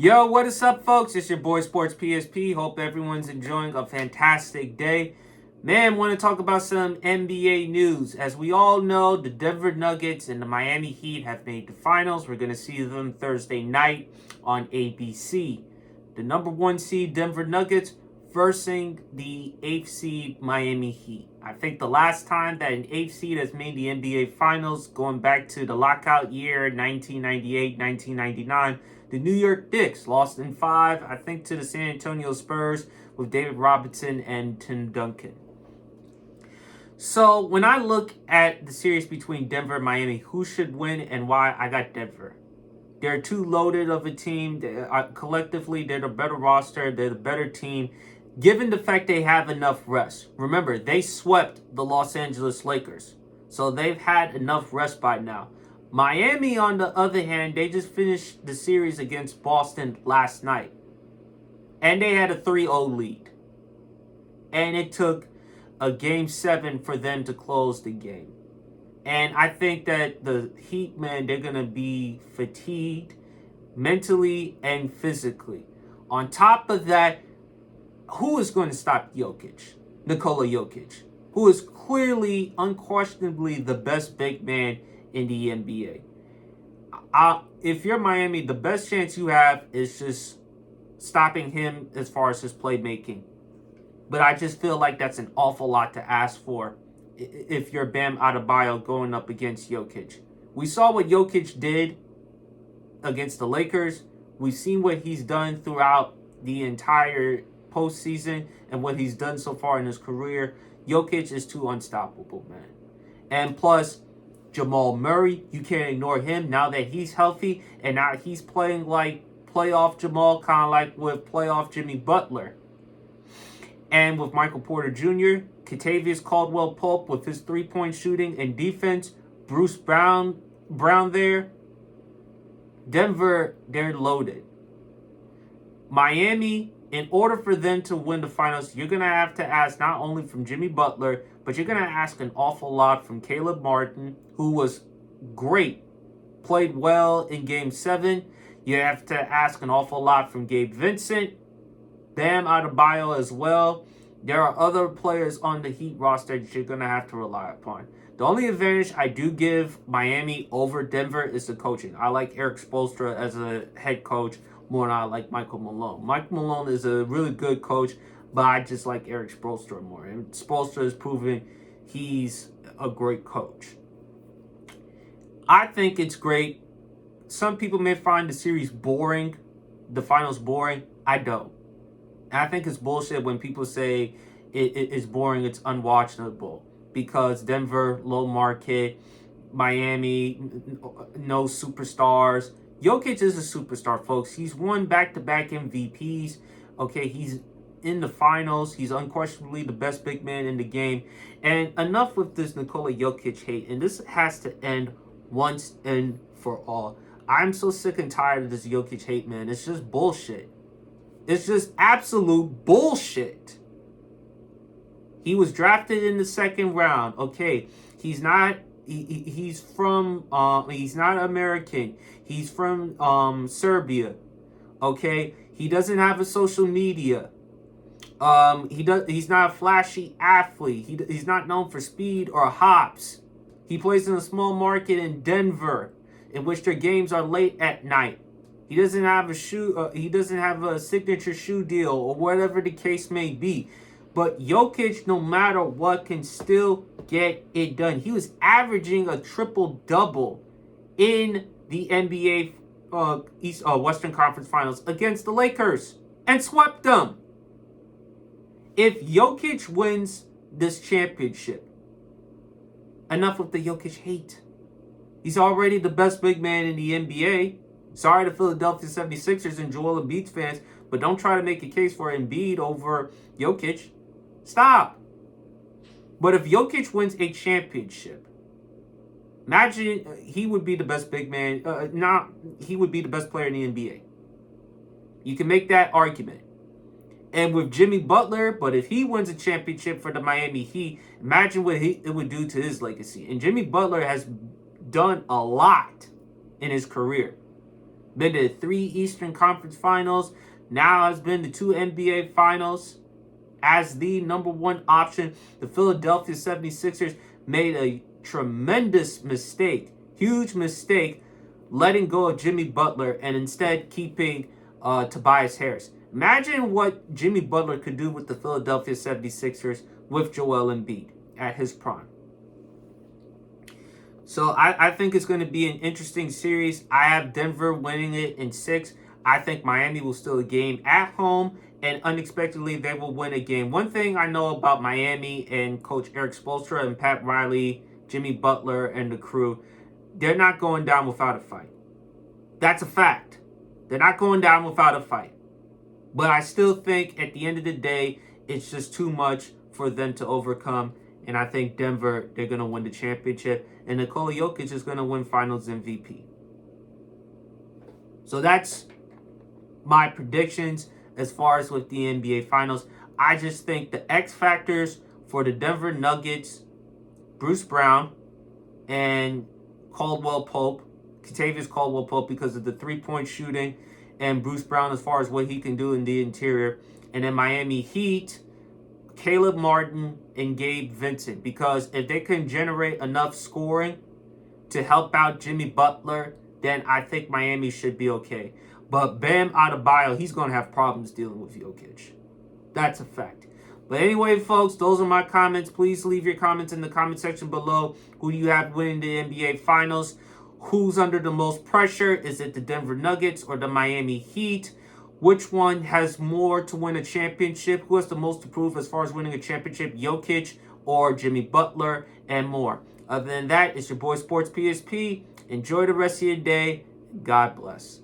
Yo, what is up, folks? It's your boy Sports PSP. Hope everyone's enjoying a fantastic day. Man, want to talk about some NBA news. As we all know, the Denver Nuggets and the Miami Heat have made the finals. We're going to see them Thursday night on ABC. The number one seed Denver Nuggets versus the 8th seed Miami Heat. I think the last time that an 8th seed has made the NBA Finals, going back to the lockout year 1998-1999, the New York Knicks lost in 5, I think, to the San Antonio Spurs with David Robinson and Tim Duncan. So when I look at the series between Denver and Miami, who should win and why, I got Denver. They're too loaded of a team. Collectively, they're the better roster. They're the better team, given the fact they have enough rest. Remember, they swept the Los Angeles Lakers, so they've had enough rest by now. Miami, on the other hand, they just finished the series against Boston last night, and they had a 3-0 lead. And it took a Game 7 for them to close the game. And I think that the Heat, man, they're going to be fatigued mentally and physically. On top of that, who is going to stop Jokic? Nikola Jokic, who is clearly, unquestionably the best big man in the NBA. If you're Miami, the best chance you have is just stopping him as far as his playmaking. But I just feel like that's an awful lot to ask for if you're Bam Adebayo going up against Jokic. We saw what Jokic did against the Lakers. We've seen what he's done throughout the entire postseason and what he's done so far in his career. Jokic is too unstoppable, man. And plus, Jamal Murray, you can't ignore him now that he's healthy, and now he's playing like playoff Jamal, kind of like with playoff Jimmy Butler. And with Michael Porter Jr., Kentavious Caldwell-Pope with his three-point shooting and defense, Bruce Brown there. Denver, they're loaded. Miami, in order for them to win the finals, you're going to have to ask not only from Jimmy Butler, but you're going to ask an awful lot from Caleb Martin, who was great, played well in Game 7. You have to ask an awful lot from Gabe Vincent, Bam Adebayo as well. There are other players on the Heat roster that you're going to have to rely upon. The only advantage I do give Miami over Denver is the coaching. I like Eric Spoelstra as a head coach more than I like Michael Malone. Mike Malone is a really good coach, but I just like Eric Spoelstra more. And Spoelstra has proven he's a great coach. I think it's great. Some people may find the series boring, the finals boring. I don't. And I think it's bullshit when people say it's boring, it's unwatchable. Because Denver, low market, Miami, no superstars. Jokic is a superstar, folks. He's won back-to-back MVPs. Okay, he's in the finals. He's unquestionably the best big man in the game. And enough with this Nikola Jokic hate. And this has to end once and for all. I'm so sick and tired of this Jokic hate, man. It's just bullshit. It's just absolute bullshit. He was drafted in the second round. Okay, he's not. He's from. He's not American. He's from Serbia. Okay, he doesn't have a social media. He's not a flashy athlete. He's not known for speed or hops. He plays in a small market in Denver, in which their games are late at night. He doesn't have a shoe. He doesn't have a signature shoe deal or whatever the case may be. But Jokic, no matter what, can still get it done. He was averaging a triple-double in the NBA Western Conference Finals against the Lakers and swept them. If Jokic wins this championship, enough with the Jokic hate. He's already the best big man in the NBA. Sorry to Philadelphia 76ers and Joel Embiid fans, but don't try to make a case for Embiid over Jokic. Stop. But if Jokic wins a championship, imagine he would be the best big man. He would be the best player in the NBA. You can make that argument. And with Jimmy Butler, but if he wins a championship for the Miami Heat, imagine what it would do to his legacy. And Jimmy Butler has done a lot in his career. Been to 3 Eastern Conference Finals. Now has been to 2 NBA Finals. As the number one option, the Philadelphia 76ers made a tremendous mistake, huge mistake, letting go of Jimmy Butler and instead keeping Tobias Harris. Imagine what Jimmy Butler could do with the Philadelphia 76ers with Joel Embiid at his prime. So I think it's going to be an interesting series. I have Denver winning it in 6. I think Miami will steal a game at home, and unexpectedly they will win a game. One thing I know about Miami and Coach Eric Spoelstra and Pat Riley, Jimmy Butler, and the crew, they're not going down without a fight. That's a fact. They're not going down without a fight. But I still think at the end of the day, it's just too much for them to overcome. And I think Denver, they're going to win the championship. And Nikola Jokic is going to win Finals MVP. So that's my predictions as far as with the NBA Finals. I just think the X factors for the Denver Nuggets, Bruce Brown and Caldwell Pope, Kentavious Caldwell Pope, because of the three-point shooting, and Bruce Brown as far as what he can do in the interior. And then Miami Heat, Caleb Martin and Gabe Vincent, because if they can generate enough scoring to help out Jimmy Butler, then I think Miami should be okay. But Bam Adebayo, he's going to have problems dealing with Jokic. That's a fact. But anyway, folks, those are my comments. Please leave your comments in the comment section below. Who do you have winning the NBA Finals? Who's under the most pressure? Is it the Denver Nuggets or the Miami Heat? Which one has more to win a championship? Who has the most to prove as far as winning a championship? Jokic or Jimmy Butler, and more. Other than that, it's your boy Sports PSP. Enjoy the rest of your day. God bless.